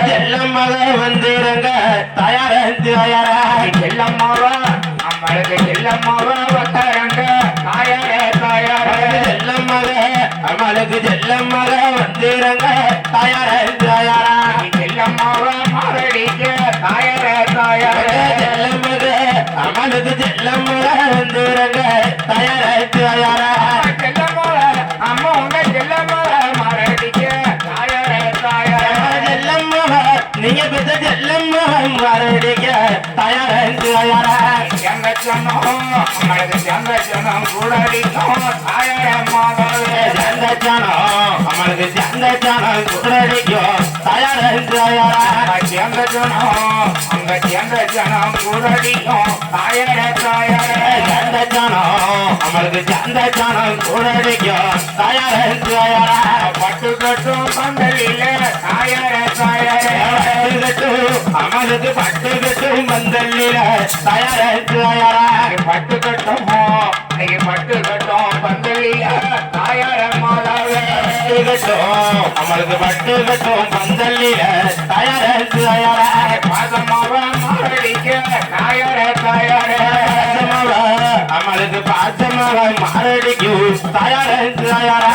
செல்லம்மாக வந்துருங்க தயார தயார செல்லம்மாவா நம்மளுக்கு செல்லம்மாவா வந்தாரங்க தாயார தாயார செல்லம்மாக அவளுக்கு செல்லம்மாக வந்துருங்க தயார தயார செல்லம்மாவா மாரடிக்க தாயார தாயார செல்லம்மாக அவளுக்கு செல்லம்மாக வந்துருங்க தயார தயார செல்லம்மாவா அம்மா உங்க செல்லம்மாவா மாரடிக்க தாயார தாயார செல்லம்மாக நீங்க பெற்ற செல்லம்மாக மாரடிக்க தயார தயார எங்க சொன்னோம் நம்மளுக்கு எங்க சொன்னோம் கூட அடிக்கும் தாயார மாதாவே சந்தச்சானம் அவளுக்கு சந்தச்சானம் குரடிக்கும் தயார தயார எங்க சொன்னோம் அங்க எங்க சொன்னோம் கூட அடிக்கும் தாயார தாயார சந்தச்சானம் அவளுக்கு சந்தச்சானம் குரடிக்கும் தயார தயார பட்டு கட்டும் பந்தலில தாயார தாயார அவளுக்கு பட்டு கட்டும் பந்தல்லில தயார தயார பட்டு கட்டும் பட்டு கட்டும் பந்தலில தாயார மாதாவே அவளுக்கு பட்டு கட்டும் பந்தல்லில தயார தயார பாதமாவா மாரடிக்க தாயார தாயார அவளுக்கு பாசமாக மாரடிக்கும் தயார தயார